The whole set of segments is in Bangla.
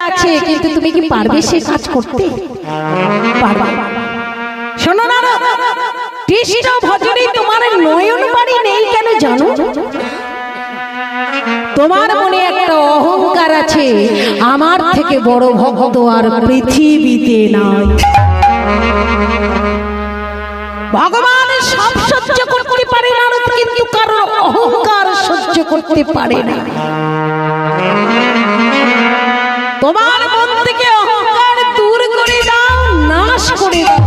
আছে, কিন্তু তুমি কি পারবে সে কাজ করতে? পারবে? শোনো না, কৃষ্ণ ভজনে তোমার নয়ন বাড়ি নেই কেন জানো? তোমার মনে একটা অহংকার আছে, আমার থেকে বড় ভক্ত আর পৃথিবীতে নাই। ভগবান সব সহ্য করতে পারে না, কিন্তু কারো অহংকার সহ্য করতে পারে না। তোমার মন থেকে অহংকার দূর করে দাও, নাশ করে দাও,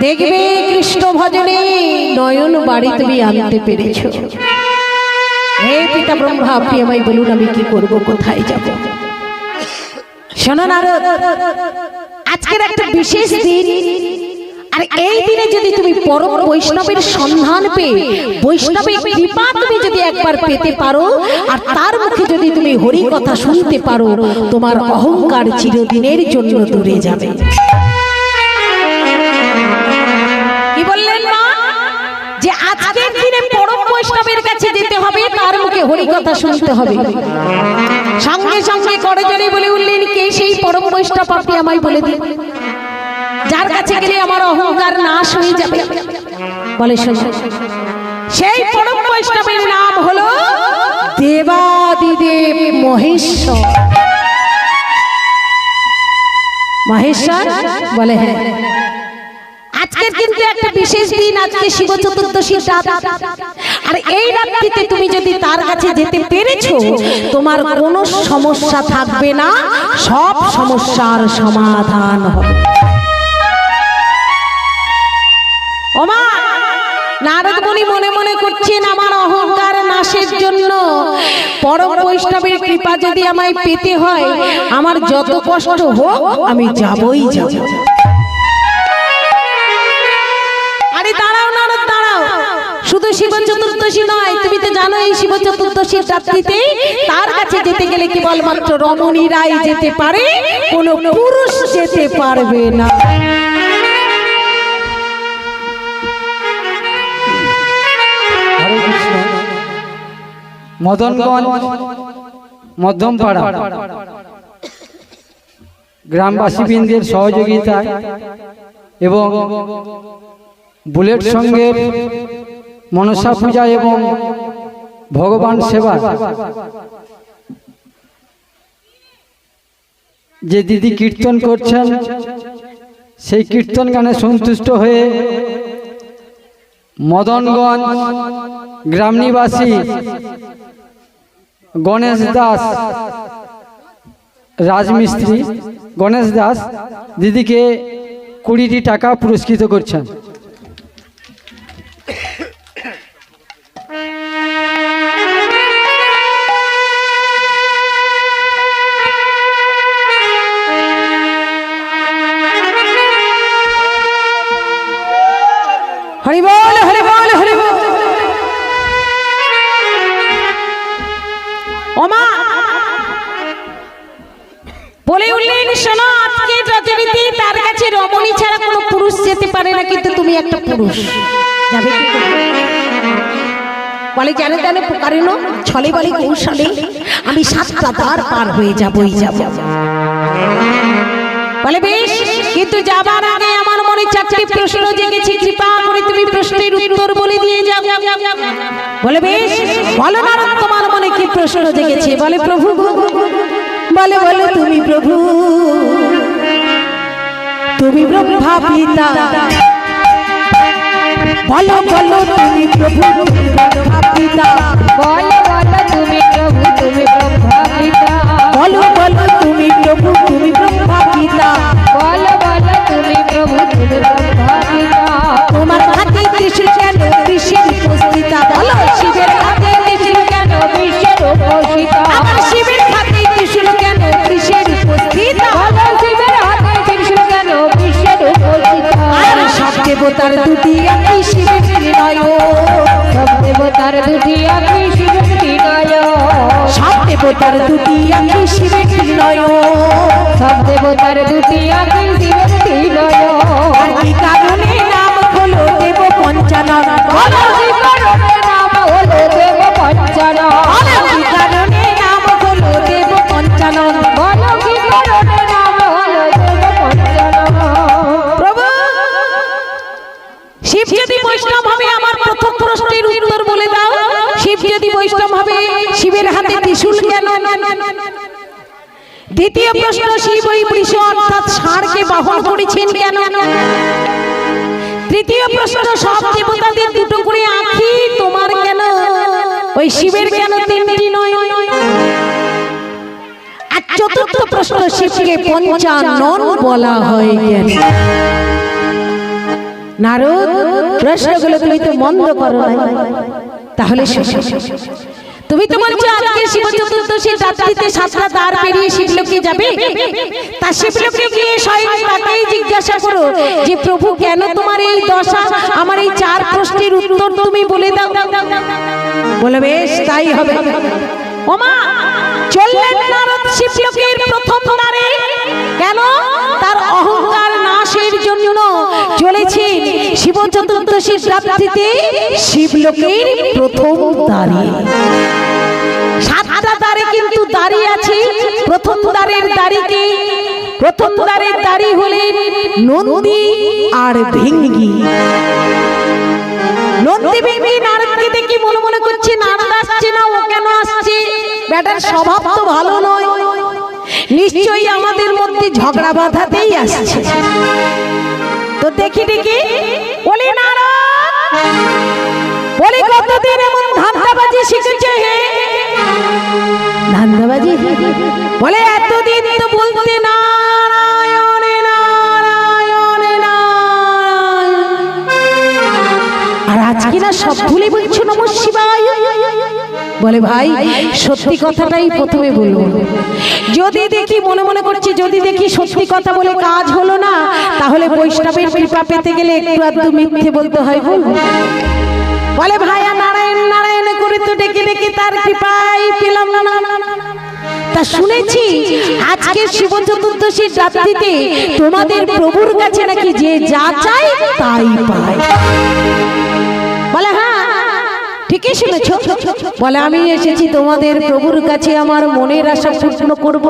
দেখবে কৃষ্ণ ভজনে নয়ন বাড়ি তুমি আনতে পেরেছো। হে পিতা ব্রহ্মা, আপনি আমায় বলুন আমি কি করব, কোথায় যাব? শোনো নারদ, আজকের একটা বিশেষ দিন, আর এই দিনে যদি তুমি পরম বৈষ্ণবের সন্ধান পেয়ে বৈষ্ণবের কৃপা তুমি যদি একবার পেতে পারো, আর তার মুখে যদি তুমি হরি কথা শুনতে পারো, তোমার অহংকার চিরদিনের জন্য দূরে যাবে। কি বললেন মা? যে আজকের দিনে পরম বৈষ্ণবের কাছে যেতে হবে, তার মুখে হরি কথা শুনতে হবে। সঙ্গে সঙ্গে করজোড়ে বলে উঠলেন, কে সেই পরম বৈষ্ণব? আপনি আমায় বলে দিন, যার কাছে গেলে আমার অহংকার নাশ হয়ে যাবে। বলে সেই পরম বৈষ্ণবের নাম হলো দেবাদিদেব মহেশ্বর। মহেশ্বর বলে হ্যাঁ। আজকের কিন্তু একটা বিশেষ দিন, আজকে শিব চতুর্দশীর রাত, আর এই রাত্রিতে তুমি যদি তার কাছে যেতে পেরেছো, তোমার কোনো সমস্যা থাকবে না, সব সমস্যার সমাধান হবে। ওমা, নারদ মুনি মনে মনে করছেন, আমার অহংকার নাশের জন্য পরম বৈষ্ণবের কৃপা যদি আমায় পেতে হয়, আমার যত কষ্ট হোক আমি যাবই যাব। আরে দাঁড়াও নারদ, দাঁড়াও, শুধু শিব চতুর্দশী নয়, তুমি তো জানো এই শিব চতুর্দশীর রাত্রিতে তার কাছে যেতে গেলে কেবলমাত্র রমণীরাই যেতে পারে, কোনো পুরুষ যেতে পারবে না। মদনগঞ্জ মধ্যমপাড়া গ্রামবাসীবৃন্দের সহযোগিতায় এবং বুলেট সঙ্গের মনসা পূজা এবং ভগবান সেবা যে দিদি কীর্তন করছেন, সেই কীর্তন গানে সন্তুষ্ট হয়ে মদনগঞ্জ গ্রাম নিবাসী গণেশ দাস, রাজমিস্ত্রি গণেশ দাস দিদিকে 20টি টাকা পুরস্কৃত করছেন। হরি বল, হরি বল, হরি বল। ওমা বলে উঠলেন, শোনো, আজকে রজনীতে তার কাছে রমণী ছাড়া কোনো পুরুষ যেতে পারে না, কিন্তু তুমি একটা পুরুষ, যাবে কি করে? বলে জানে জানে পুকারিনো ছলে বলে কৌশলে আমি 7টা দ্বার পার হয়ে যাবই যাব। বলে বেশ, কিন্তু যাবার আগে আমার মনে 4টি প্রশ্ন জেগেছে, কৃপা করে তুমি প্রশ্নের উত্তর বলে দিয়ে যাও। বলে বেশ, বলো নারদ, তোমার মনে কি প্রশ্ন জেগেছে? বলে প্রভু, বলে বলো তুমি প্রভু, তুমি ব্রহ্মা পিতা, বলো বলো তুমি প্রভু, তুমি ব্রহ্মা পিতা, বলো বলো তুমি প্রভু, তুমি ব্রহ্মা পিতা, বলো বলো তুমি প্রভু, তুমি ব্রহ্মা পিতা, বলো বলো তুমি প্রভু, তুমি ব্রহ্মা পিতা। তোমার হাতে ত্রিশূল কেন বিশ্বের উপস্থিতা? বলো শিবের হাতে ত্রিশূল কেন বিশ্বের উপস্থিতা? আমার শিবের হাতে ত্রিশূল কেন বিশ্বের উপস্থিতা? বলো শিবের হাতে ত্রিশূল কেন বিশ্বের উপস্থিতা? আর সব দেবতার দুটি একই শিবের ত্রিনয়ন, সব দেবতার দুটি একই শিবের ত্রিনয়ন, সব দেবতার দুটি একই শিবের ত্রিনয়ন, সব দেবতার দুটি একই শিবের ত্রিনয়ন। আর কি কারণে নাম হলো দেব পঞ্চানন? বলো কি কারণে নাম হলো দেব পঞ্চানন? কি কারণে নাম হলো দেব দ্বিতীয় প্রশ্ন, শিব ওই বৃষ অর্থাৎ ষাঁড়কে বাহন করেছেন কেন? তৃতীয় প্রশ্ন, সব দেবতাদের দুটো করে আঁখি, তোমার কেন? ওই শিবের কেন তিনটি নয়? আর চতুর্থ প্রশ্ন, শিবকে পঞ্চানন বলা হয় কেন? নারদ, প্রশ্নগুলো তুমি তো মন্দ করো নাই, তাহলে তুমি তো বলছো আজকে শিব চতুর্দশীর রাত্রিতে 7টা দ্বার পেরিয়ে শিবলোকে যাবে। তা শিবলোকে গিয়ে স্বয়ং তাকেই জিজ্ঞাসা করো যে প্রভু কেন তোমার এই দশা, আমার এই 4 প্রশ্নের উত্তর তুমি বলে দাও। বলে বেশ তাই হবে। ওমা, চললেন নারদ শিবলোকের প্রথম দ্বারে। কেন? তার অহংকার নাশের জন্য চলেছেন শিব চতুর্দশীর রাত্রিতে শিবলোকের প্রথম দ্বারে। 7টা দ্বারে কিন্তু দাঁড়িয়ে আছে। প্রথম দ্বারের দাঁড়িকে, প্রথম দ্বারের দাঁড়ি হলেন নন্দী আর ভিঙ্গি। নন্দী ভিঙ্গি নারদকে দেখে মনে মনে করছে নারদ আসছে না, ও কেন আসছে? ব্যাটার স্বভাব তো ভালো নয়, নিশ্চয়ই আমাদের মধ্যে ঝগড়া বাঁধাতেই আসছে। তো দেখি দেখি বলি নারদ, বলি কতদিন এমন ধান্দাবাজি শিখেছে? হে ধান্দাবাজি? বলে এতদিন তো বলতে নারায়ণে নারায়ণে নারায়ণ, আর আজকে না সব ভুলে বলছো নমঃ শিবায়। বলে ভাই সত্যি কথাটাই প্রথমে বলবো, যদি দেখি মনে মনে করছি যদি দেখি সত্যি কথা বলে কাজ হলো না, তাহলে বৈষ্ণবের কৃপা পেতে গেলে একটু আধটু মিথ্যে বলতে হয়। বলে ভাইয়া নারায়ণ নারায়ণ করে তো ডেকে ডেকে তার কৃপাই পেলাম না। তা শুনেছি আজকে শিব চতুর্দশীর রাত্রিতে তোমাদের প্রভুর কাছে নাকি যে যা চায় তাই পায়। বলে হ্যাঁ ঠিকই শুনেছ। বলে আমি এসেছি তোমাদের প্রভুর কাছে আমার মনের আশা পূর্ণ করবো।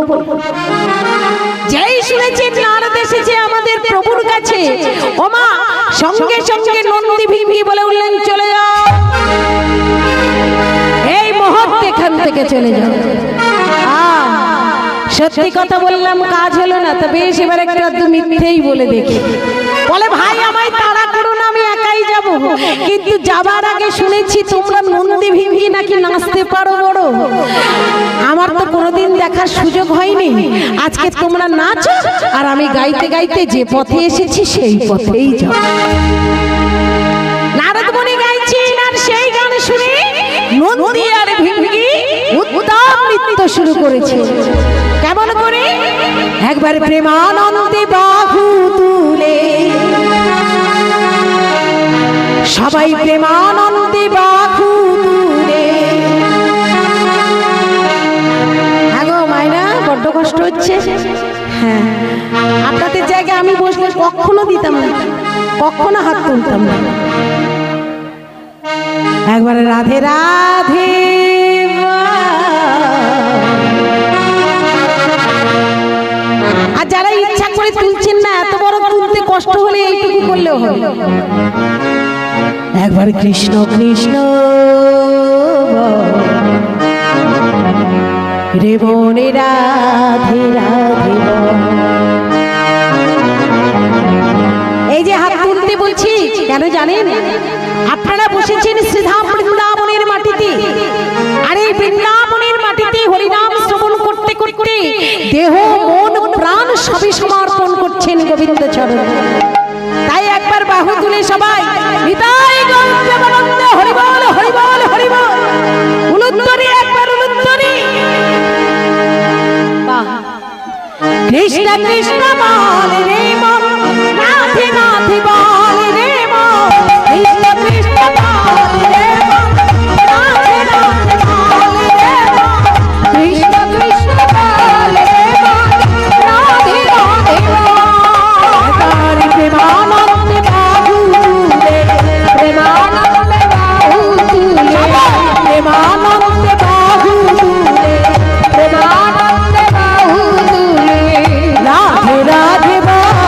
যেই শুনেছি নারদ এসেছে আমাদের প্রভুর কাছে, ওমা সঙ্গে সঙ্গে নন্দী ভিঙ্গি বলে উঠলেন চলে যাও, এই মুহূর্তে এখান থেকে চলে যাও। সত্যি কথা বললাম কাজ হলো না, তবে এবার একটু মিথ্যেই বলে দেখি। বলে ভাই আমায় তাড়া করো না, আমি একাই যাব, কিন্তু যাবার আগে শুনেছি তোমরা নন্দী ভিঙ্গি নাকি নাচতে পারো বড়। আমার তো কোনোদিন দেখার সুযোগ হয়নি, আজকে তোমরা নাচো আর আমি গাইতে গাইতে যে পথে এসেছি সেই পথেই যাব। নারদ মুনি গাইছেন আর সেই গান শুনে নন্দী আর ভিঙ্গি উত্তম নৃত্য শুরু করেছে। কেমন করে? একবার প্রেমানন্দে বাহু তুলে, সবাই প্রেমানন্দে বাহু তুলে। হ্যাঁ গো মাইনা, বড্ড কষ্ট হচ্ছে। হ্যাঁ আপনাদের জায়গায় আমি বসলে কখনো দিতাম না, কখনো হাত তুলতাম না। একবারে রাধে রাধে আর যারা ইচ্ছা করে তুলছেন না, এত বড় তুলতে কষ্ট হলে এইটুকু করলেও হবে। একবার কৃষ্ণ কৃষ্ণ রে বনে রাধে রাধে। এই যে হাত তুলতে বলছি কেন জানেন? আপনারা বসেছেন শ্রীধাম বৃন্দাবনের মাটিতে, আর এই বৃন্দাবনের মাটিতে হরিনাম শ্রবণ করতে করতে দেহ মন প্রাণ সবই সমর্পণ করছেন গোবিন্দ চরণে। তাই একবার বাহু তুলে সবাই নিতাই গৌর প্রেমানন্দ হরি বল হরি বল হরি বল, উলুধ্বনি একবার উলুধ্বনি। কৃষ্ণ কৃষ্ণ বল রে মন, রাধে রাধে বল রে মন, কৃষ্ণ কৃষ্ণ বল রে মন, রাধে রাধে বল রে মন, কৃষ্ণ কৃষ্ণ বল রে মন, রাধে রাধে বল। প্রেমানন্দে বাহু তুলে, প্রেমানন্দে বাহু তুলে, প্রেমানন্দে বাহু তুলে, প্রেমানন্দে বাহু তুলে, রাধে রাধে বল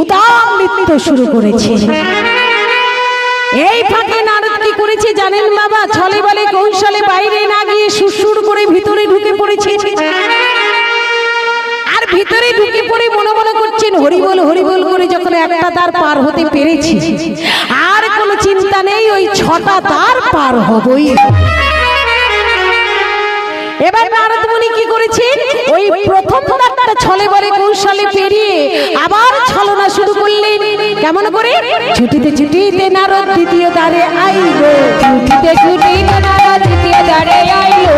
উদাম নৃত্য শুরু করেছে। এই ফাঁকে নারদ কি করেছে জানেন বাবা? ছলে বলে কৌশলে বাইরে না গিয়ে সুরসুর করে ভিতরে ঢুকে পড়েছে। আর ভিতরে ঢুকে পড়ে মনে মনে করছেন হরিবল হরিবল করে যখন একটা দ্বার পার হতে পেরেছি, আর কোনো চিন্তা নেই, ওই 6টা দ্বার পার হবই। এবার নারদ মুনি কি করেছেন? ওই প্রথম দ্বারটা ছলে বলে কৌশলে পেরিয়ে আবার ছলনা শুরু করলেন। কেমন করে? ছুটিতে ছুটিতে নারদ দ্বিতীয় দ্বারে আইলো, ছুটিতে ছুটিতে নারদ দ্বিতীয় দ্বারে আইলো,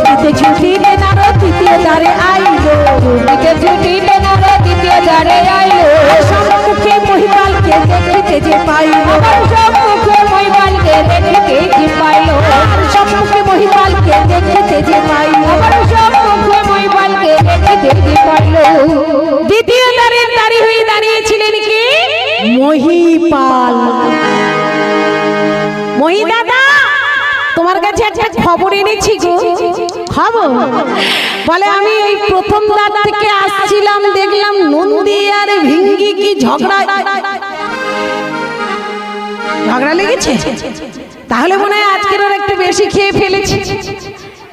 ছুটিতে ছুটিতে নারদ দ্বিতীয় দ্বারে আইলো, ছুটিতে ছুটিতে নারদ দ্বিতীয় দ্বারে আইলো। সম্মুখে মহিপালকে দেখিতে যে পাইলো, সম্মুখে মহিপালকে দেখিতে যে পাইলো, সম্মুখে মহিপালকে দেখিতে যে পাইলো, সম্মুখে মহিপালকে দেখিতে যে পাইলো। দ্বিতীয় দ্বারের দাঁড়ি হয়ে দাঁড়িয়েছিলেন কি? মহিপাল। মহি দাদা, তোমার কাছে একটা খবর এনেছি গো। খবর বলে আমি এই প্রথম দ্বার থেকে আসছিলাম, দেখলাম নন্দী আর ভিঙ্গি কি ঝগড়া লেগেছে। তাহলে মনে হয় আজকের ওর একটু বেশি খেয়ে ফেলেছে,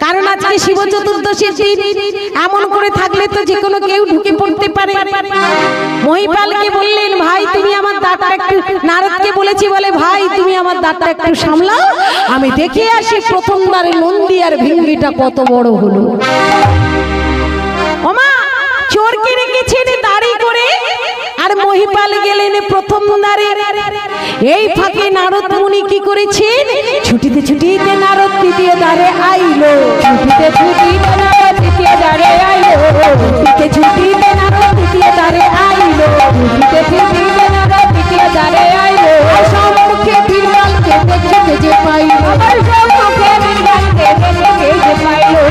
কারণ আজকে শিব চতুর্দশীর দিন। এমন করে থাকলে তো যে কোনো কেউ ঢুকে পড়তে পারে। মহিপালকে বললেন ভাই তুমি আমার দাঁতটা একটু, নারদকে বলেছি বলে ভাই তুমি আমার দাঁতটা একটু সামলাও, আমি দেখে আসি প্রথম দ্বারে নন্দী আর ভিঙ্গিটা কত বড় হলো। ওমা চোরকে রেখেছেন দাঁড়ি করে, আর মহিপাল গেলেন প্রথম দ্বারে। এই ফাঁকে নারদ মুনি কি করেছেন? ছুটিতে ছুটিতে নারদ দ্বিতীয় দ্বারে আইলো, ছুটিতে ছুটিতে নারদ দ্বিতীয় দ্বারে আইলো, ছুটিতে ছুটিতে নারদ দ্বিতীয় দ্বারে আইলো, ছুটিতে ছুটিতে নারদ দ্বিতীয় দ্বারে আইলো। সম্মুখে বীরবলকে দেখিতে যে পাইলো, সম্মুখে বীরবলকে দেখিতে যে পাইলো,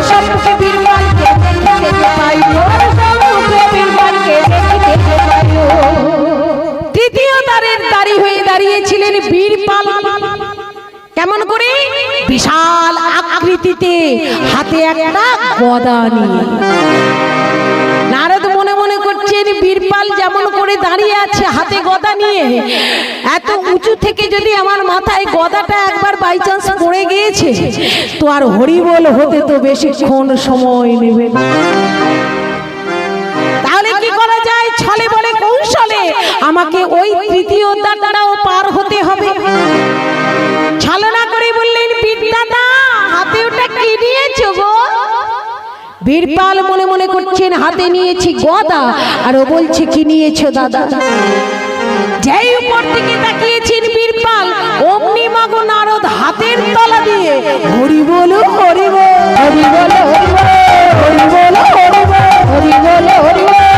সম্মুখে বীরবলকে দেখিতে যে পাইলো, সম্মুখে বীরবলকে দেখিতে যে পাইলো। তৃতীয় দ্বারের দাঁড়ি হয়ে দাঁড়িয়েছিলেন বীরপাল। কেমন করে? বিশাল আকৃতিতে, হাতে একটা গদা নিয়ে। নারদ মনে মনে করছেন বীরপাল যেমন করে দাঁড়িয়ে আছে হাতে গদা নিয়ে, এত উঁচু থেকে যদি আমার মাথায় গদাটা একবার বাই চান্স পড়ে গিয়েছে তো আর হরিবল হতে তো বেশিক্ষণ সময় নেবে না। তাহলে কি করা যায়? ছলে বলে কৌশলে আমাকে ওই তৃতীয় দ্বারটাও পার হতে হবে। ছলনা করে বললেন বীরদাদা হাতে ওটা কি নিয়েছো গো? বীরপাল মনে মনে করছেন হাতে নিয়েছি গদা, আর ও বলছে কি নিয়েছো দাদা? যেই উপর দিকে তাকিয়েছেন বীরপাল, অমনি মাগো নারদ হাতের তলা দিয়ে হরি বলো হরি বল, হরি বলো হরি বলো, হরি বলো হরি বল, হরি বলো হরি বলো,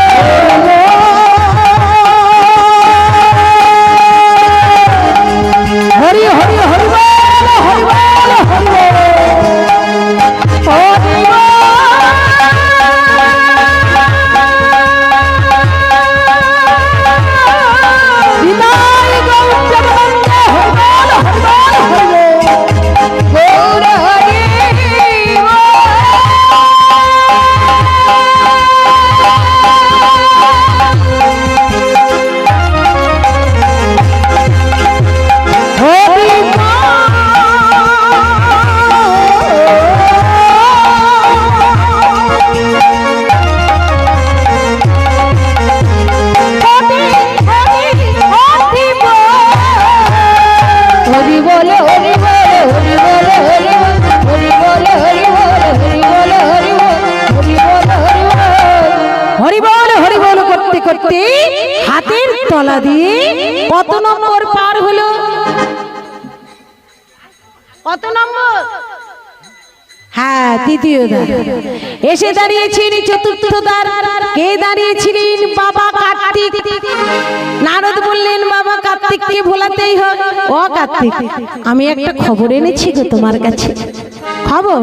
হরি হরি হরি বল, হরি বল, হরি বল, হরি বল। বিদায় গৌর জগবন্ধু, হরি বল, হরি বল, হরি বল। গৌর হরি হরি বল, হরি বল, হরি বল, হরি বল, হরি বল, হরি বল, হরি বল, হরি বল, হরি বল, হরি বল। হরি বল হরি বল করতে করতে হাতের তলা দিয়ে কত নম্বর পার হলো? কত নম্বর? হ্যাঁ তৃতীয় দ্বার। এসে দাঁড়িয়েছেন চতুর্থ দ্বার। কে দাঁড়িয়েছিলেন? বাবা কার্তিক। নারদ বললেন বাবা কার্তিককে ভোলাতেই হবে। ও কার্তিক, আমি একটা খবর এনেছি গো তোমার কাছে। খবর?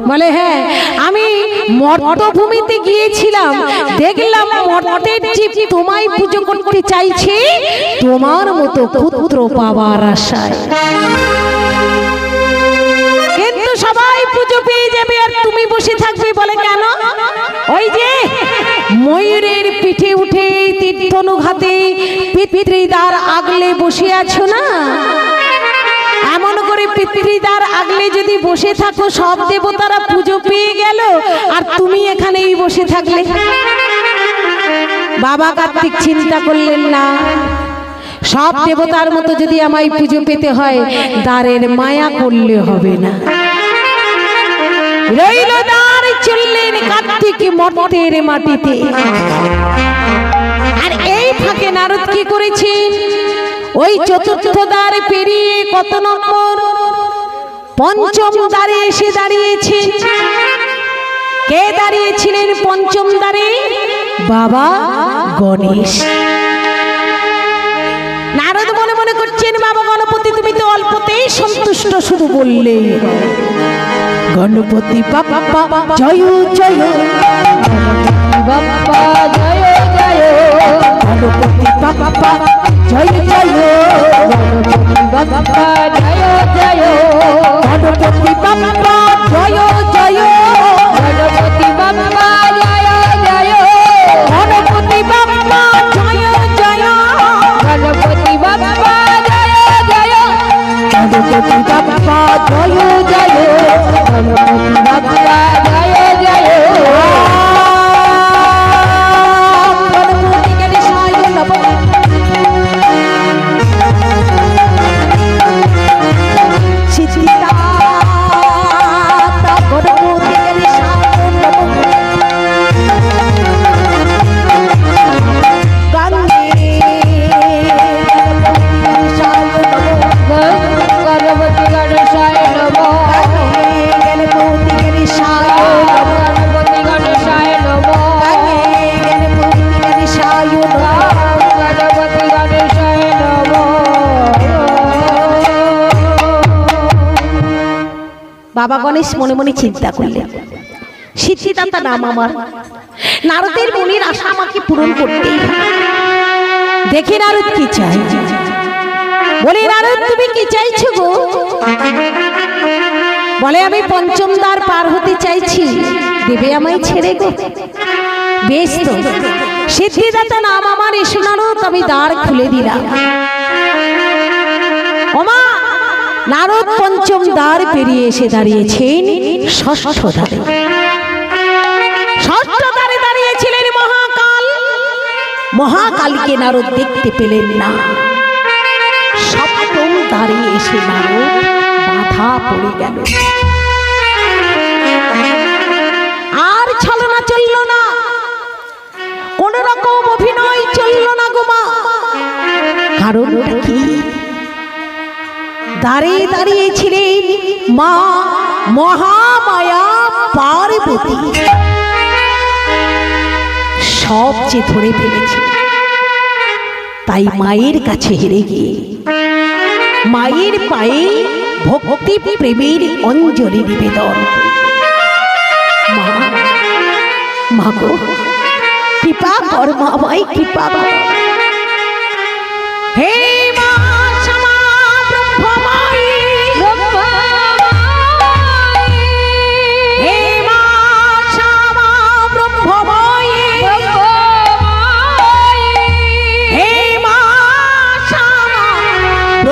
বলে হ্যাঁ, আমি মর্তভূমিতে গিয়েছিলাম, দেখলাম মর্তের জীব তোমায় পুজো করতে চাইছে তোমার মতো পুত্র পাওয়ার আশায়। কিন্তু সবাই পুজো পেয়ে যাবে আর তুমি বসে থাকবে। বলে কেন? ওই যে ময়ূরের পিঠে উঠে তীর্ধনুক হাতে পিতৃদ্বার আগলে বসে আছো না, এমন করে পিতৃদ্বার আগলে যদি বসে থাকো সব দেবতারা পুজো পেয়ে গেল আর তুমি এখানেই বসে থাকলে। বাবা কার্তিক চিন্তা করলেন না, সব দেবতার মতো যদি আমায় পুজো পেতে হয় দ্বারের মায়া করলে হবে না। রইল দ্বার, চললেন কার্তিক মর্তের মাটিতে। আর এই ফাঁকে নারদ কি করেছেন, ওই চতুর্থ দ্বার পেরিয়ে কত নম্বর পঞ্চম দ্বারে এসে দাঁড়িয়েছে। কে দাঁড়িয়েছিলেন পঞ্চম দ্বারে? বাবা গণেশ। নারদ মনে মনে করছেন, বাবা গণপতি তুমি তো অল্পতেই সন্তুষ্ট, শুধু বললে গণপতি বাপ্পা জয় জয়, বাপ্পা জয় জয়, গণপতি বাপ্পা জয় জয়, বাপ্পা জয় জয়, গণপতি বাপ্পা জয় জয়, গণপতি বাপ্পা জয় জয়, গণপতি বাপ্পা জয় জয়, গণপতি বাপ্পা জয় জয়, গণপতি বাপ্পা জয় জয়, গণপতি বাপ্পা জয় জয়। গণপতি গণেশায় নমঃ। সিদ্ধিদাতা গণপতি গণেশায় নমঃ। গঙ্গে গণপতি গণেশায় নমঃ, গণপতি গণেশায় নমঃ। গণপতি গণেশায় নমঃ, গণপতি গণেশায় নমঃ। গণপতি গণেশায় নমঃ। বাবা গণেশ মনে মনে চিন্তা করলেন, সিদ্ধিদাতা নাম আমার, নারদের মনের আশা আমাকে পূরণ করতেই হবে। দেখি নারদ কি চাই। বলে নারদ তুমি কি চাইছো গো? বলে আমি পঞ্চম দ্বার পার হতে চাইছি, দেবে আমায় ছেড়ে গো? বেশ তো, সিদ্ধিদাতা নাম আমার, এসো নারদ আমি দ্বার খুলে দিলাম। ওমা, নারদ পঞ্চম দ্বার পেরিয়ে এসে দাঁড়িয়েছেন ষষ্ঠ দ্বারে। ষষ্ঠ দ্বারে দাঁড়িয়েছিলেন মহাকাল। মহাকালকে নারদ দেখতে পেলেন না। সপ্তম দ্বারে এসে নারদ বাধা পড়ে গেল। আর ছলনা চলল না, কোন রকম অভিনয় চলল না গো মা। কারণটা কি? দাঁড়িয়ে দাঁড়িয়েছিলেন মা মহামায়া পার্বতী। সব যে ধরে ফেলেছে, তাই মায়ের কাছে হেরে গিয়ে মায়ের পায়ে ভক্তি প্রেমের অঞ্জলি নিবেদন। মা, মা গো কৃপা কর মা, আমায় কৃপা কর। হে মা শ্যামা ব্রহ্মময়ী, হে মা শ্যামা ব্রহ্মময়ী, হে মা শ্যামা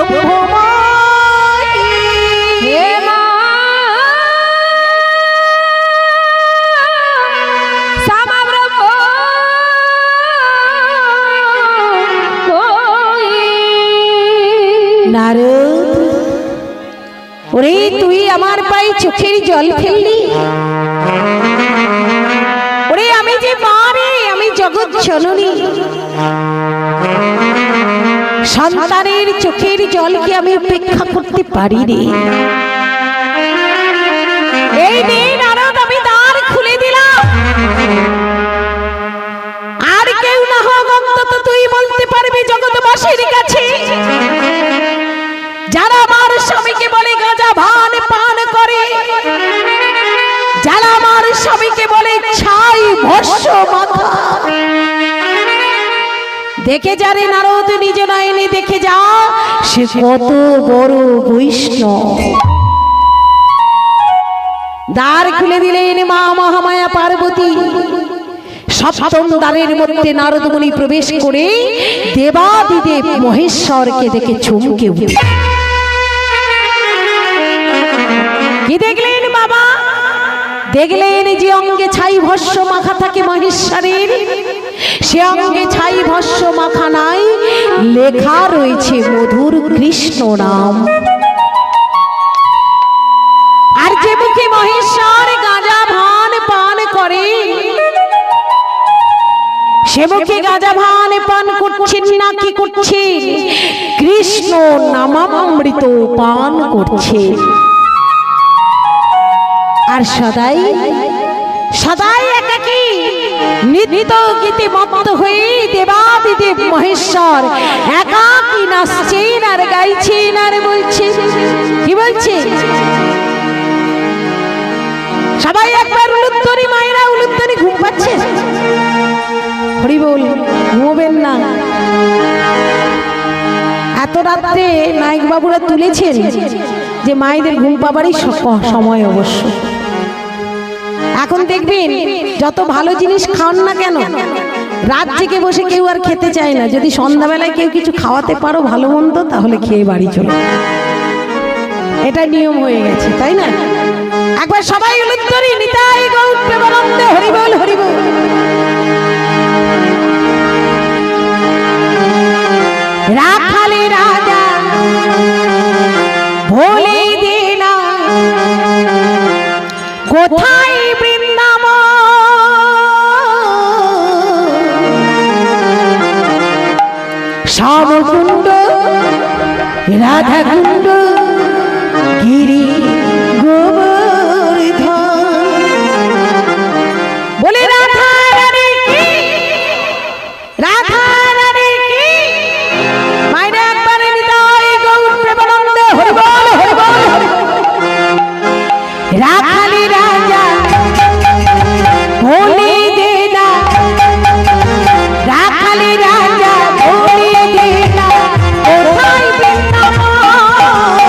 ব্রহ্মময়ী, হে মা শ্যামা ব্রহ্মময়ী। নারদ, ওরে তুই আমার পায়ে চোখের জল ফেললি। ওরে আমি যে মা রে, আমি জগৎ জননী। সন্তানের চোখের জলকে আমি উপেক্ষা করতে পারি রে। এই নে নারদ, আমি দ্বার খুলে দিলাম। আর কেউ না হোক, অন্তত তুই বলতে পারবি জগৎবাসীর কাছে, যারা আমার স্বামীকে বলে গাঁজা ভান পান করে, যারা আমার স্বামীকে বলে ছাই ভস্য মাথা, দেখে যা রে নারদ, নিজ নয়নে দেখে যা, সে কত বড় বৈষ্ণব। দ্বার খুলে দিলেন মা মহামায়া পার্বতী। সপ্তম দ্বারের মধ্যে নারদ মুনি প্রবেশ করে দেবাদিদেব মহেশ্বরকে দেখে চমকে উঠে। কি দেখলেন বাবা? দেখলেন যে অঙ্গে ছাই ভস্য মাখা থাকে মহেশ্বরের, সে অঙ্গে ছাই ভস্য মাখা নাই, লেখা রয়েছে মধুর কৃষ্ণ নাম। আর যে মুখে মহেশ্বর গাঁজা ভান পান করে, সে মুখে গাঁজা ভান পান করছেন না, কি করছেন? কৃষ্ণ নামামৃত পান করছে। আর সদাই সদাই একাকী নিত্য গীতে মত্ত হয়ে দেবাদিদেব মহেশ্বর একাকী নাচছেন আর গাইছেন আর বলছেন। কি বলছে? সবাই একবার উলুধ্বনি, মায়েরা উলুধ্বনি। ঘুম পাচ্ছে? হরি বল, ঘুমোবেন না। এত রাত্রে নায়ক বাবুরা তুলেছেন যে মায়েদের ঘুম পাবারই সময় অবশ্য। এখন দেখবেন যত ভালো জিনিস খান না কেন, রাত জেগে বসে কেউ আর খেতে চায় না। যদি সন্ধ্যাবেলায় কেউ কিছু খাওয়াতে পারো ভালো মন্দ, তাহলে খেয়ে বাড়ি চলো। এটা নিয়ম হয়ে গেছে, তাই না? একবার সবাই উলুধ্বনি, নিতাই গৌর প্রেমানন্দে হরি বল, হরি বল। রাখালে রাজা ভোলে দেনা, কোথায় বৃন্দাবন, শ্যামকুণ্ড রাধাকুণ্ড গিরি গোবর্ধন। বলে রাধা রানী কি, রাধা রানী কি। মায়েরা একবারে নিতাই গৌর প্রেমানন্দে হরি বল, হরি বল, হরি বল। রাখালি রাজা ভোলে দেনা, রাখালি রাজা ভোলে দেনা, কোথায় বৃন্দাবন,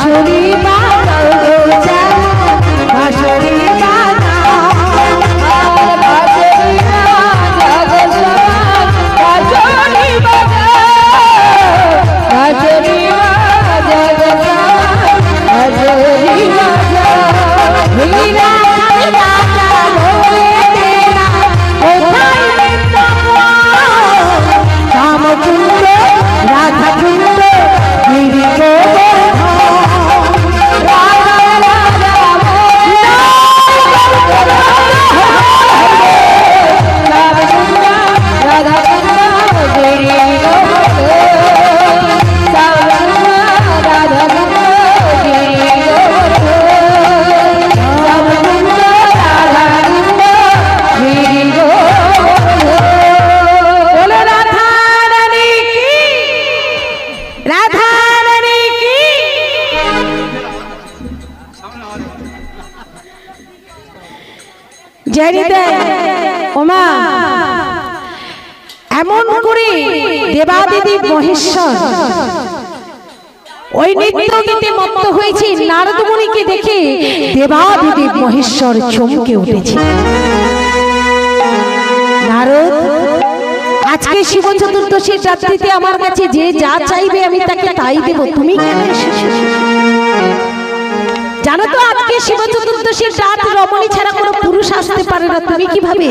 বাঁশরি বাজাও গো যেন বাঁশরি বাজাও বাঁশরি বাজাও বাঁশরি বাজাও বাঁশরি বাজাও বাঁশরি বাজাও হীরা খালি রাজা বলে দেনা কোথায় বৃন্দাবন কামকুণ্ড রাধাকুণ্ড গিরি বলো রাধা রানী কি রাধা রানী কি জানিতে ওমা এমন করে দেবাদিদেব মহেশ্বর ওই নৃত্য গীতে মত্ত হয়েছে নারদ মুনিকে দেখে দেবাদিদেব মহেশ্বর চমকে উঠেছে নারদ আজকে শিব চতুর্দশীর রাত্রিতে আমার কাছে যে যা চাইবে আমি তাকে তাই দেব তুমি কেন এসেছো জানো তো আজকে শিব চতুর্দশীর রাত রমণী ছাড়া কোনো পুরুষ আসতে পারে না তুমি কিভাবে